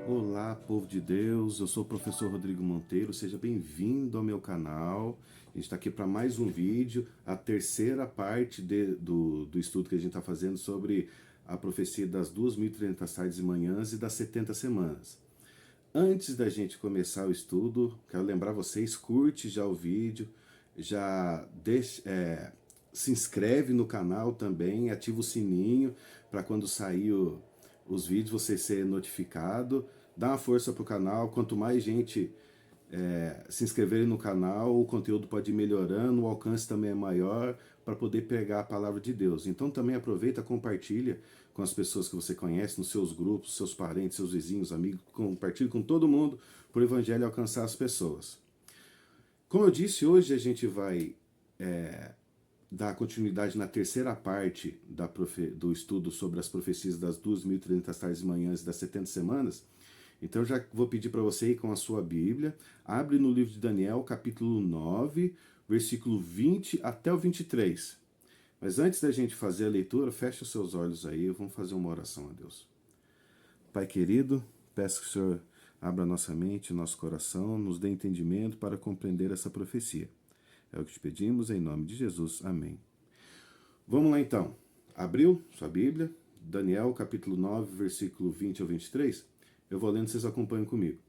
Olá, povo de Deus, eu sou o professor Rodrigo Monteiro, seja bem-vindo ao meu canal. A gente está aqui para mais um vídeo, a terceira parte do estudo que a gente está fazendo sobre a profecia das 2.300 tardes e manhãs e das 70 semanas. Antes da gente começar o estudo, quero lembrar vocês, curte já o vídeo, já se inscreve no canal também, ativa o sininho para quando sair os vídeos você ser notificado. Dá uma força pro canal, quanto mais gente se inscreverem no canal, o conteúdo pode ir melhorando, o alcance também é maior para poder pegar a palavra de Deus. Então também aproveita, compartilha com as pessoas que você conhece, nos seus grupos, seus parentes, seus vizinhos, amigos, compartilhe com todo mundo para o evangelho alcançar as pessoas. Como eu disse, hoje a gente vai dar continuidade na terceira parte do estudo sobre as profecias das 2.300 tardes e manhãs e das 70 semanas. Então eu já vou pedir para você ir com a sua Bíblia, abre no livro de Daniel, capítulo 9, versículo 20 até o 23. Mas antes da gente fazer a leitura, feche os seus olhos aí, vamos fazer uma oração a Deus. Pai querido, peço que o Senhor abra nossa mente, nosso coração, nos dê entendimento para compreender essa profecia. É o que te pedimos, em nome de Jesus. Amém. Vamos lá então. Abriu sua Bíblia, Daniel capítulo 9, versículo 20 ao 23. Eu vou lendo, vocês acompanham comigo.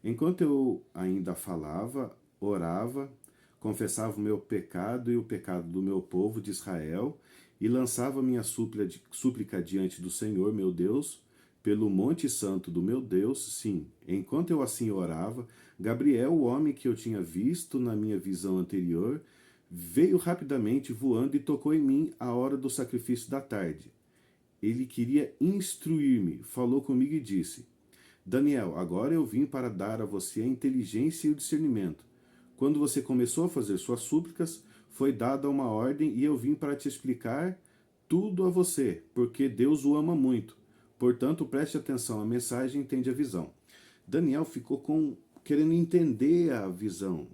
Enquanto eu ainda falava, orava, confessava o meu pecado e o pecado do meu povo de Israel, e lançava minha súplica diante do Senhor, meu Deus, pelo monte santo do meu Deus, sim. Enquanto eu assim orava, Gabriel, o homem que eu tinha visto na minha visão anterior, veio rapidamente voando e tocou em mim à hora do sacrifício da tarde. Ele queria instruir-me, falou comigo e disse: Daniel, agora eu vim para dar a você a inteligência e o discernimento. Quando você começou a fazer suas súplicas, foi dada uma ordem e eu vim para te explicar tudo a você, porque Deus o ama muito. Portanto, preste atenção à mensagem e entende a visão. Daniel ficou querendo entender a visão.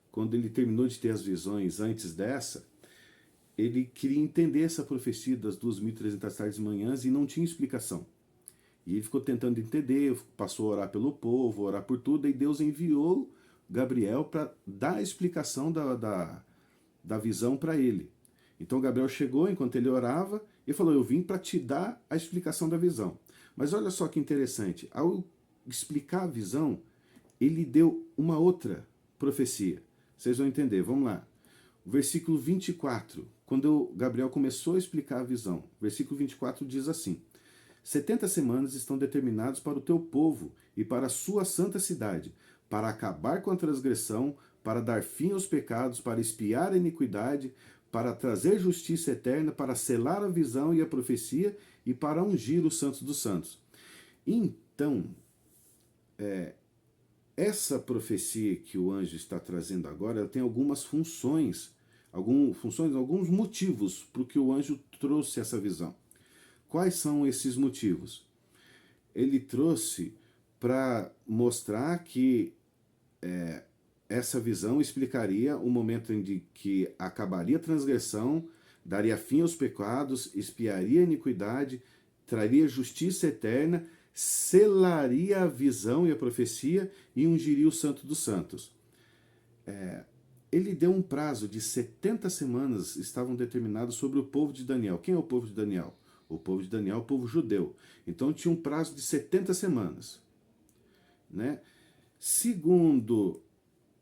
Quando ele terminou de ter as visões antes dessa, ele queria entender essa profecia das 2.300 tardes e manhãs e não tinha explicação. E ele ficou tentando entender, passou a orar pelo povo, orar por tudo, e Deus enviou Gabriel para dar a explicação da visão para ele. Então Gabriel chegou enquanto ele orava e falou: eu vim para te dar a explicação da visão. Mas olha só que interessante, ao explicar a visão, ele deu uma outra profecia. Vocês vão entender, vamos lá. O versículo 24, quando Gabriel começou a explicar a visão, versículo 24 diz assim: 70 semanas estão determinadas para o teu povo e para a sua santa cidade, para acabar com a transgressão, para dar fim aos pecados, para expiar a iniquidade, para trazer justiça eterna, para selar a visão e a profecia e para ungir os santos dos santos. Então, essa profecia que o anjo está trazendo agora, ela tem algumas funções, alguns motivos para o que o anjo trouxe essa visão. Quais são esses motivos? Ele trouxe para mostrar que essa visão explicaria o momento em que acabaria a transgressão, daria fim aos pecados, expiaria a iniquidade, traria justiça eterna, selaria a visão e a profecia e ungiria o santo dos santos. Ele deu um prazo de 70 semanas, estavam determinados sobre o povo de Daniel. Quem é o povo de Daniel? O povo de Daniel é o povo judeu. Então tinha um prazo de 70 semanas. Né? Segundo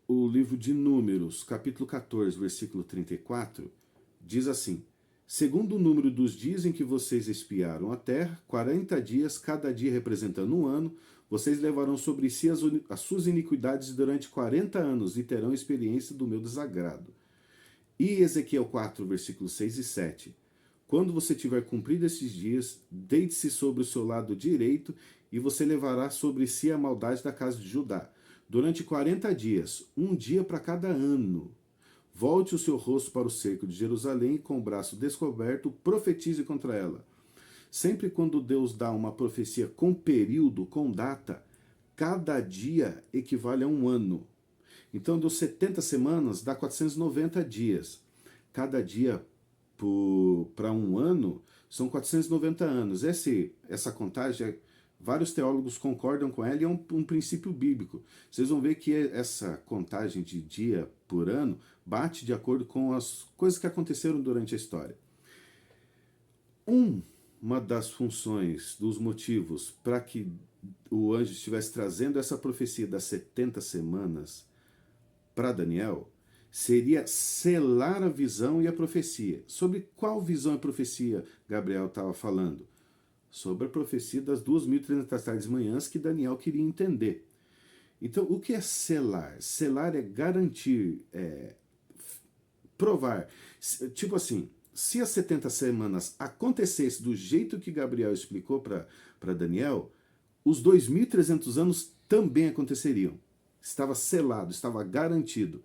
o livro de Números, capítulo 14, versículo 34, diz assim: segundo o número dos dias em que vocês espiaram a terra, 40 dias, cada dia representando um ano, vocês levarão sobre si as suas iniquidades durante 40 anos e terão experiência do meu desagrado. E Ezequiel 4, versículos 6 e 7. Quando você tiver cumprido esses dias, deite-se sobre o seu lado direito e você levará sobre si a maldade da casa de Judá. Durante 40 dias, um dia para cada ano. Volte o seu rosto para o cerco de Jerusalém e com o braço descoberto, profetize contra ela. Sempre quando Deus dá uma profecia com período, com data, cada dia equivale a um ano. Então, deu 70 semanas, dá 490 dias. Cada dia para um ano são 490 anos. Essa contagem Vários teólogos concordam com ela e é um princípio bíblico. Vocês vão ver que essa contagem de dia por ano bate de acordo com as coisas que aconteceram durante a história. Uma das funções, dos motivos para que o anjo estivesse trazendo essa profecia das 70 semanas para Daniel, seria selar a visão e a profecia. Sobre qual visão e profecia Gabriel estava falando? Sobre a profecia das 2.300 tardes e manhãs que Daniel queria entender. Então, o que é selar? Selar é garantir, provar. Tipo assim, se as 70 semanas acontecesse do jeito que Gabriel explicou para Daniel, os 2.300 anos também aconteceriam. Estava selado, estava garantido.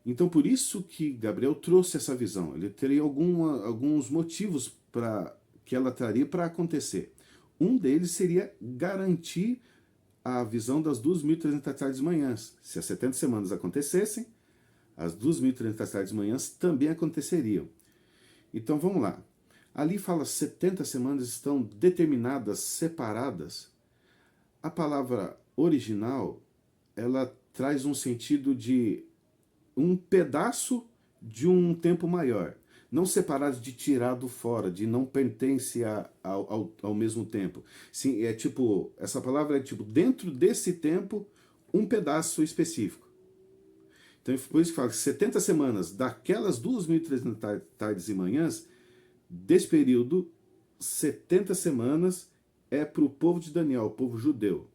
Então, por isso que Gabriel trouxe essa visão. Ele teria alguns motivos que ela traria para acontecer. Um deles seria garantir a visão das 2.300 tardes e manhãs. Se as 70 semanas acontecessem, as 2.300 tardes e manhãs também aconteceriam. Então, vamos lá. Ali fala 70 semanas estão determinadas, separadas. A palavra original, ela traz um sentido de um pedaço de um tempo maior. Não separado de tirado fora, de não pertence ao mesmo tempo. Sim, essa palavra é tipo, dentro desse tempo, um pedaço específico. Então, por isso que fala que 70 semanas, daquelas 2.300 tardes e manhãs, desse período, 70 semanas é para o povo de Daniel, o povo judeu.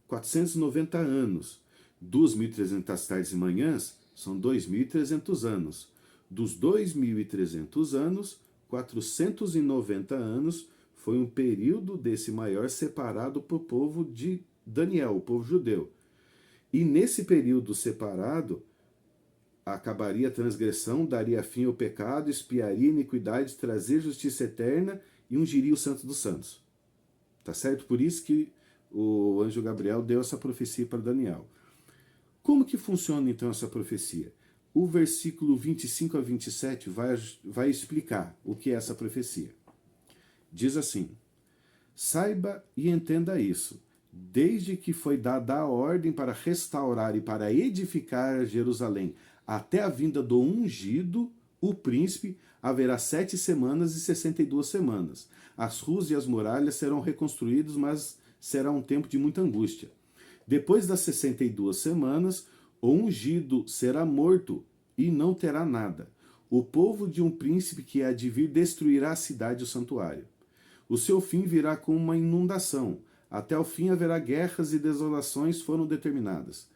490 anos. 2.300 tardes e manhãs são 2.300 anos. Dos 2.300 anos, 490 anos foi um período desse maior separado para o povo de Daniel, o povo judeu. E nesse período separado, acabaria a transgressão, daria fim ao pecado, expiaria a iniquidade, trazer justiça eterna e ungiria o Santo dos Santos. Tá certo? Por isso que o anjo Gabriel deu essa profecia para Daniel. Como que funciona então essa profecia? O versículo 25 a 27 vai explicar o que é essa profecia. Diz assim: saiba e entenda isso. Desde que foi dada a ordem para restaurar e para edificar Jerusalém até a vinda do ungido, o príncipe, haverá 7 semanas e 62 semanas. As ruas e as muralhas serão reconstruídas, mas será um tempo de muita angústia. Depois das 62 semanas, o ungido será morto e não terá nada. O povo de um príncipe que há de vir destruirá a cidade e o santuário. O seu fim virá com uma inundação. Até o fim haverá guerras e desolações foram determinadas.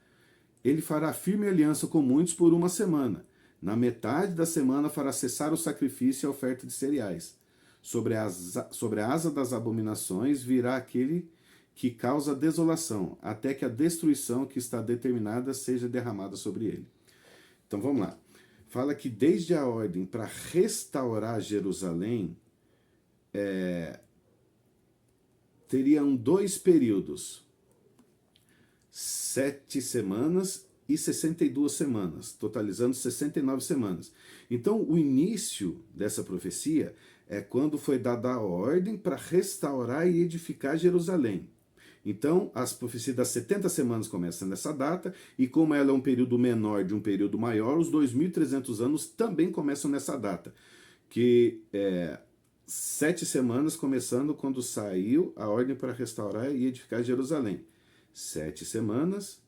Ele fará firme aliança com muitos por 1 semana. Na metade da semana fará cessar o sacrifício e a oferta de cereais. Sobre a asa das abominações virá aquele que causa desolação, até que a destruição que está determinada seja derramada sobre ele. Então vamos lá. Fala que desde a ordem para restaurar Jerusalém, teriam 2 períodos, 7 semanas e 62 semanas, totalizando 69 semanas. Então, o início dessa profecia é quando foi dada a ordem para restaurar e edificar Jerusalém. Então, as profecias das 70 semanas começam nessa data, e como ela é um período menor de um período maior, os 2.300 anos também começam nessa data, que 7 semanas começando quando saiu a ordem para restaurar e edificar Jerusalém. 7 semanas,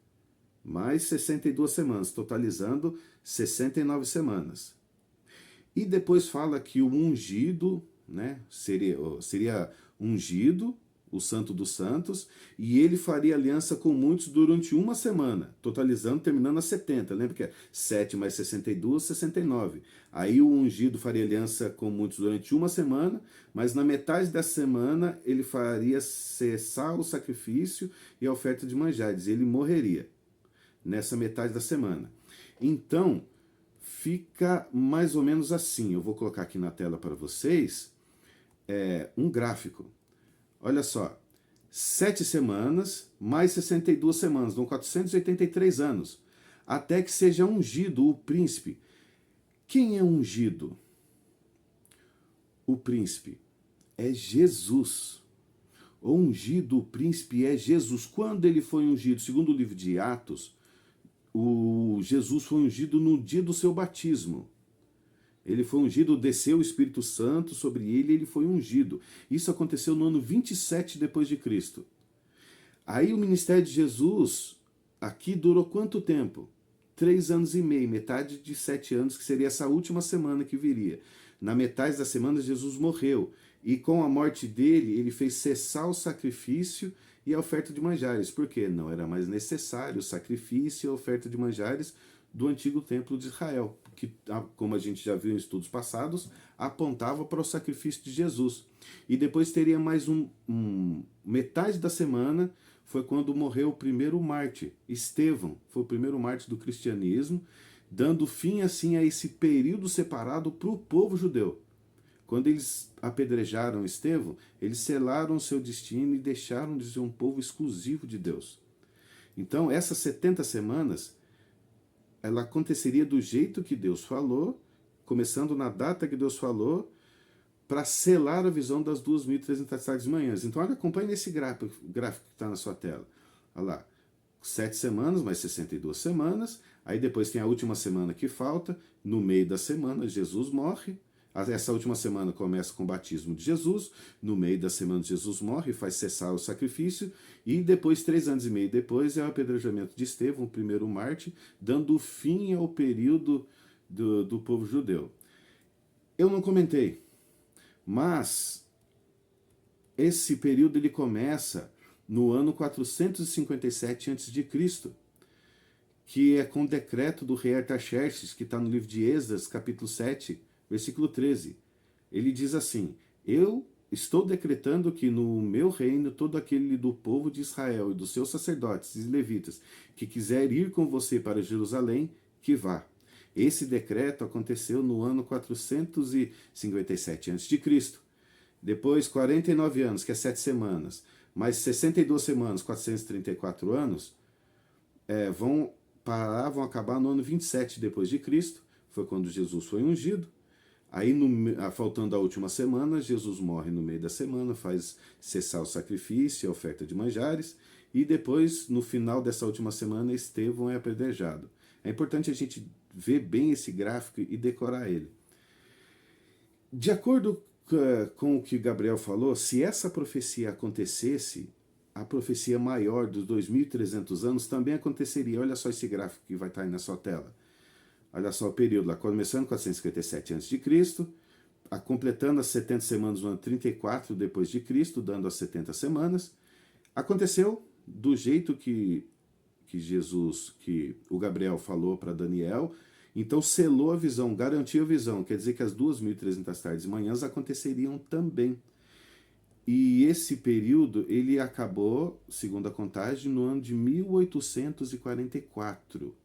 mais 62 semanas, totalizando 69 semanas. E depois fala que o ungido, né, seria ungido, o Santo dos Santos, e ele faria aliança com muitos durante 1 semana, totalizando, terminando a 70. Lembra que é 7 mais 62, 69. Aí o ungido faria aliança com muitos durante 1 semana, mas na metade da semana ele faria cessar o sacrifício e a oferta de manjares. Ele morreria nessa metade da semana. Então, fica mais ou menos assim. Eu vou colocar aqui na tela para vocês um gráfico. Olha só, 7 semanas mais 62 semanas, dão 483 anos, até que seja ungido o príncipe. Quem é ungido? O príncipe é Jesus. O ungido, o príncipe, é Jesus. Quando ele foi ungido? Segundo o livro de Atos, o Jesus foi ungido no dia do seu batismo. Ele foi ungido, desceu o Espírito Santo sobre ele e ele foi ungido. Isso aconteceu no ano 27 depois de Cristo. Aí o ministério de Jesus aqui durou quanto tempo? 3 anos e meio, metade de 7 anos, que seria essa última semana que viria. Na metade da semana, Jesus morreu. E com a morte dele, ele fez cessar o sacrifício e a oferta de manjares. Por quê? Não era mais necessário o sacrifício e a oferta de manjares do antigo templo de Israel, que, como a gente já viu em estudos passados, apontava para o sacrifício de Jesus. E depois teria mais metade da semana, foi quando morreu o primeiro mártir, Estevão, foi o primeiro mártir do cristianismo, dando fim assim a esse período separado para o povo judeu. Quando eles apedrejaram Estevão, eles selaram o seu destino e deixaram de ser um povo exclusivo de Deus. Então, essas 70 semanas, ela aconteceria do jeito que Deus falou, começando na data que Deus falou, para selar a visão das 2.300 tardes e manhãs. Então, olha, acompanhe nesse gráfico que está na sua tela. Olha lá, 7 semanas, mais 62 semanas, aí depois tem a última semana que falta, no meio da semana Jesus morre, essa última semana começa com o batismo de Jesus, no meio da semana Jesus morre, faz cessar o sacrifício, e depois, 3 anos e meio depois, é o apedrejamento de Estevão, o primeiro mártir, dando fim ao período do povo judeu. Eu não comentei, mas esse período ele começa no ano 457 a.C., que é com o decreto do rei Artaxerxes, que está no livro de Esdras, capítulo 7, versículo 13. Ele diz assim: eu estou decretando que no meu reino todo aquele do povo de Israel e dos seus sacerdotes e levitas que quiser ir com você para Jerusalém, que vá. Esse decreto aconteceu no ano 457 a.C. Depois, 49 anos, que é 7 semanas, mais 62 semanas, 434 anos, vão acabar no ano 27 depois de Cristo, foi quando Jesus foi ungido. Aí, faltando a última semana, Jesus morre no meio da semana, faz cessar o sacrifício e a oferta de manjares, e depois, no final dessa última semana, Estevão é apedrejado. É importante a gente ver bem esse gráfico e decorar ele. De acordo com o que Gabriel falou, se essa profecia acontecesse, a profecia maior dos 2.300 anos também aconteceria. Olha só esse gráfico que vai estar aí na sua tela. Olha só o período lá, começando com 457 a.C., completando as 70 semanas no ano 34 depois de Cristo, dando as 70 semanas. Aconteceu do jeito que o Gabriel falou para Daniel. Então selou a visão, garantiu a visão, quer dizer que as 2.300 tardes e manhãs aconteceriam também. E esse período, ele acabou, segundo a contagem, no ano de 1844.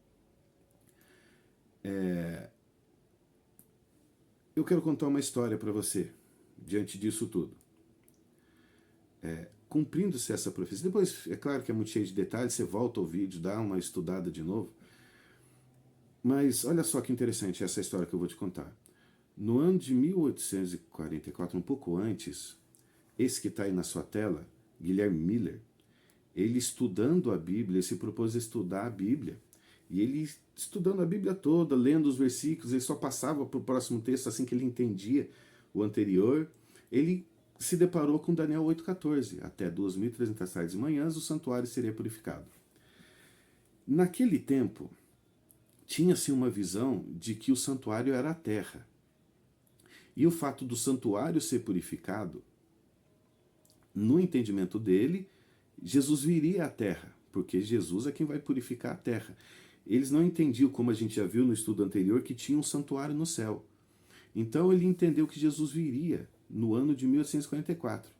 Eu quero contar uma história para você, diante disso tudo. Cumprindo-se essa profecia, depois, é claro que é muito cheio de detalhes, você volta ao vídeo, dá uma estudada de novo. Mas olha só que interessante essa história que eu vou te contar. No ano de 1844, um pouco antes, esse que está aí na sua tela, Guilherme Miller, ele estudando a Bíblia, ele se propôs a estudar a Bíblia. E ele, estudando a Bíblia toda, lendo os versículos, ele só passava para o próximo texto assim que ele entendia o anterior. Ele se deparou com Daniel 8,14. Até 2.300 tardes e manhãs o santuário seria purificado. Naquele tempo, tinha-se uma visão de que o santuário era a terra. E o fato do santuário ser purificado, no entendimento dele, Jesus viria à terra, porque Jesus é quem vai purificar a terra. Eles não entendiam, como a gente já viu no estudo anterior, que tinha um santuário no céu. Então ele entendeu que Jesus viria no ano de 1844.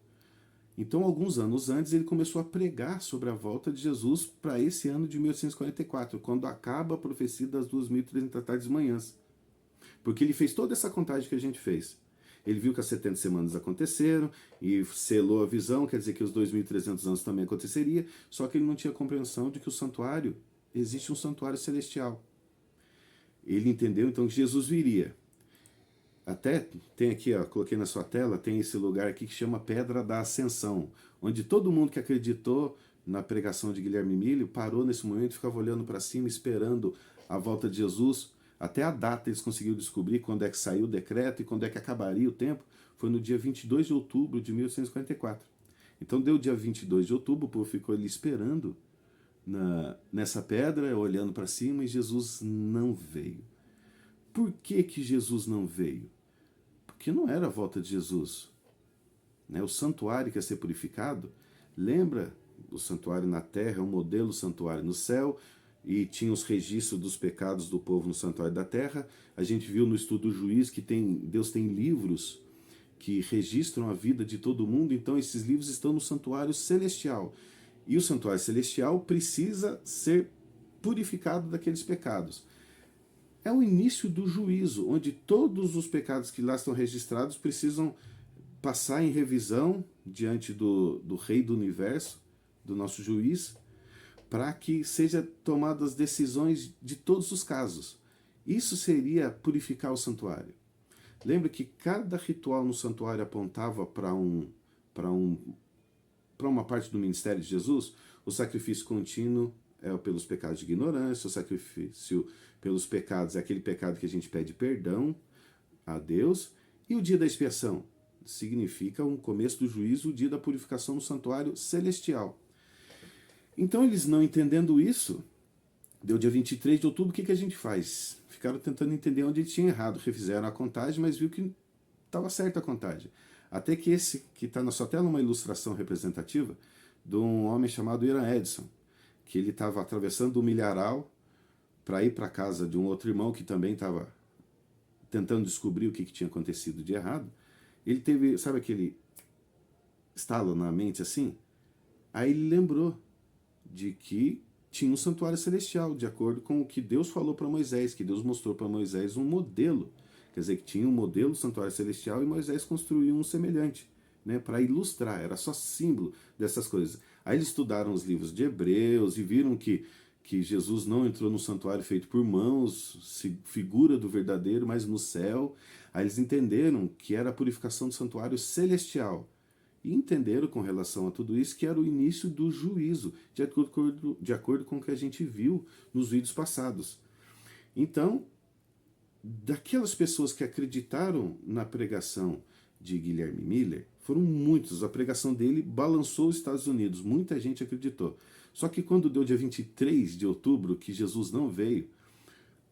Então, alguns anos antes, ele começou a pregar sobre a volta de Jesus para esse ano de 1844, quando acaba a profecia das 2.300 tardes e manhãs. Porque ele fez toda essa contagem que a gente fez. Ele viu que as 70 semanas aconteceram e selou a visão, quer dizer que os 2.300 anos também aconteceria, só que ele não tinha compreensão de que o santuário, existe um santuário celestial. Ele entendeu então que Jesus viria. Até tem aqui, ó, coloquei na sua tela, tem esse lugar aqui que chama Pedra da Ascensão, onde todo mundo que acreditou na pregação de Guilherme Milho parou nesse momento e ficava olhando para cima, esperando a volta de Jesus. Até a data eles conseguiram descobrir quando é que saiu o decreto e quando é que acabaria o tempo. Foi no dia 22 de outubro de 1844. Então deu dia 22 de outubro, o povo ficou ali esperando nessa pedra, olhando para cima, e Jesus não veio. Por que que Jesus não veio? Porque não era a volta de Jesus. Né? O santuário que ia ser purificado, lembra o santuário na terra, o modelo santuário no céu, e tinha os registros dos pecados do povo no santuário da terra. A gente viu no estudo do Juiz que Deus tem livros que registram a vida de todo mundo, então esses livros estão no santuário celestial. E o santuário celestial precisa ser purificado daqueles pecados. É o início do juízo, onde todos os pecados que lá estão registrados precisam passar em revisão diante do Rei do Universo, do nosso juiz, para que sejam tomadas decisões de todos os casos. Isso seria purificar o santuário. Lembra que cada ritual no santuário apontava para uma parte do ministério de Jesus? O sacrifício contínuo é pelos pecados de ignorância, o sacrifício pelos pecados é aquele pecado que a gente pede perdão a Deus, e o dia da expiação significa um começo do juízo, o dia da purificação no santuário celestial. Então, eles não entendendo isso, deu dia 23 de outubro, o que a gente faz? Ficaram tentando entender onde eles tinham errado, refizeram a contagem, mas viu que estava certa a contagem. Até que esse que está na sua tela, uma ilustração representativa de um homem chamado Irã Edson, que ele estava atravessando o milharal para ir para a casa de um outro irmão que também estava tentando descobrir o que tinha acontecido de errado. Ele teve, sabe aquele estalo na mente assim? Aí ele lembrou de que tinha um santuário celestial, de acordo com o que Deus falou para Moisés, que Deus mostrou para Moisés um modelo. Quer dizer, que tinha um modelo do santuário celestial e Moisés construiu um semelhante, né, para ilustrar, era só símbolo dessas coisas. Aí eles estudaram os livros de Hebreus e viram que Jesus não entrou no santuário feito por mãos, figura do verdadeiro, mas no céu. Aí eles entenderam que era a purificação do santuário celestial. E entenderam com relação a tudo isso que era o início do juízo, de acordo com o que a gente viu nos vídeos passados. Então, daquelas pessoas que acreditaram na pregação de Guilherme Miller, foram muitos. A pregação dele balançou os Estados Unidos, muita gente acreditou. Só que quando deu dia 23 de outubro, que Jesus não veio,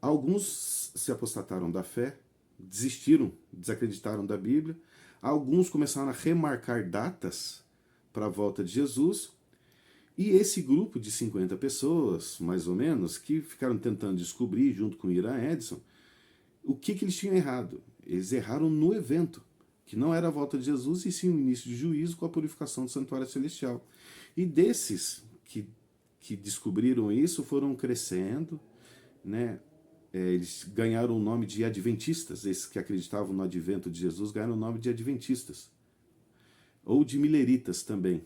alguns se apostataram da fé, desistiram, desacreditaram da Bíblia. Alguns começaram a remarcar datas para a volta de Jesus. E esse grupo de 50 pessoas, mais ou menos, que ficaram tentando descobrir, junto com Irã Edson, o que eles tinham errado. Eles erraram no evento, que não era a volta de Jesus, e sim o início de juízo com a purificação do santuário celestial. E desses que descobriram isso, foram crescendo, né? Eles ganharam o nome de adventistas. Esses que acreditavam no advento de Jesus ganharam o nome de adventistas, ou de mileritas também.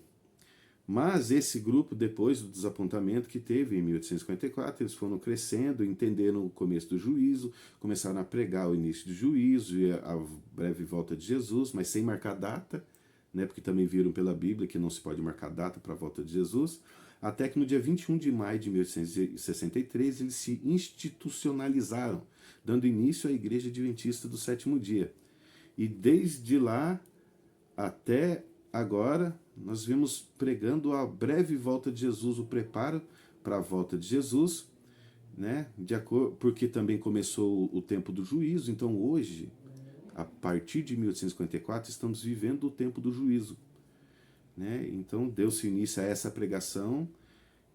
Mas esse grupo, depois do desapontamento que teve em 1854, eles foram crescendo, entenderam o começo do juízo, começaram a pregar o início do juízo e a breve volta de Jesus, mas sem marcar data, né, porque também viram pela Bíblia que não se pode marcar data para a volta de Jesus, até que no dia 21 de maio de 1863 eles se institucionalizaram, dando início à Igreja Adventista do Sétimo Dia. E desde lá até agora, nós vimos pregando a breve volta de Jesus, o preparo para a volta de Jesus, né? Porque também começou o tempo do juízo. Então hoje, a partir de 1854, estamos vivendo o tempo do juízo, né? Então deu-se início a essa pregação,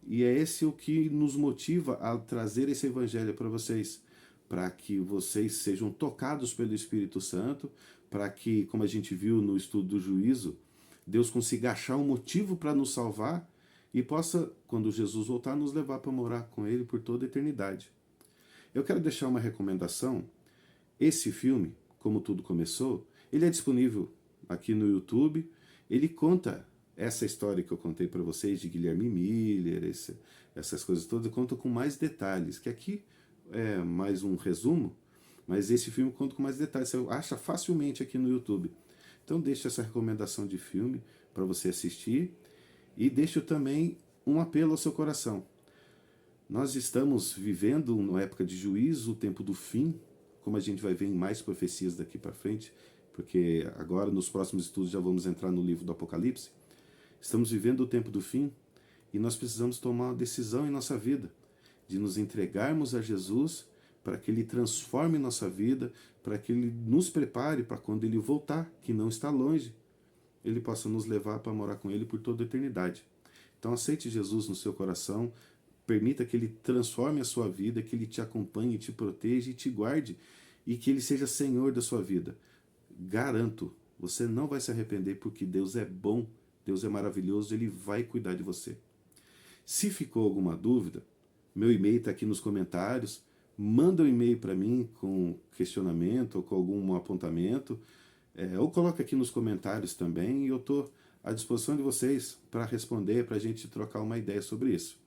e é esse o que nos motiva a trazer esse evangelho para vocês, para que vocês sejam tocados pelo Espírito Santo, para que, como a gente viu no estudo do juízo, Deus consiga achar um motivo para nos salvar e possa, quando Jesus voltar, nos levar para morar com Ele por toda a eternidade. Eu quero deixar uma recomendação. Esse filme, Como Tudo Começou, ele é disponível aqui no YouTube. Ele conta essa história que eu contei para vocês de Guilherme Miller, essas coisas todas, conta com mais detalhes, que aqui é mais um resumo, Mas esse filme conta com mais detalhes, você acha facilmente aqui no YouTube. Então deixo essa recomendação de filme para você assistir e deixo também um apelo ao seu coração. Nós estamos vivendo uma época de juízo, o tempo do fim, como a gente vai ver em mais profecias daqui para frente, porque agora nos próximos estudos já vamos entrar no livro do Apocalipse. Estamos vivendo o tempo do fim e nós precisamos tomar uma decisão em nossa vida, de nos entregarmos a Jesus para que Ele transforme nossa vida, para que Ele nos prepare para quando Ele voltar, que não está longe, Ele possa nos levar para morar com Ele por toda a eternidade. Então aceite Jesus no seu coração, permita que Ele transforme a sua vida, que Ele te acompanhe, te proteja e te guarde, e que Ele seja Senhor da sua vida. Garanto, você não vai se arrepender, porque Deus é bom, Deus é maravilhoso, Ele vai cuidar de você. Se ficou alguma dúvida, meu e-mail está aqui nos comentários, manda um e-mail para mim com questionamento ou com algum apontamento, ou coloca aqui nos comentários também, e eu estou à disposição de vocês para responder, para a gente trocar uma ideia sobre isso.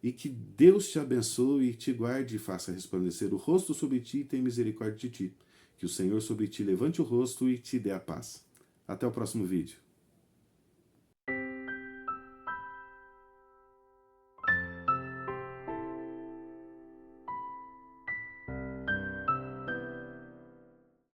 E que Deus te abençoe e te guarde e faça resplandecer o rosto sobre ti e tenha misericórdia de ti. Que o Senhor sobre ti levante o rosto e te dê a paz. Até o próximo vídeo.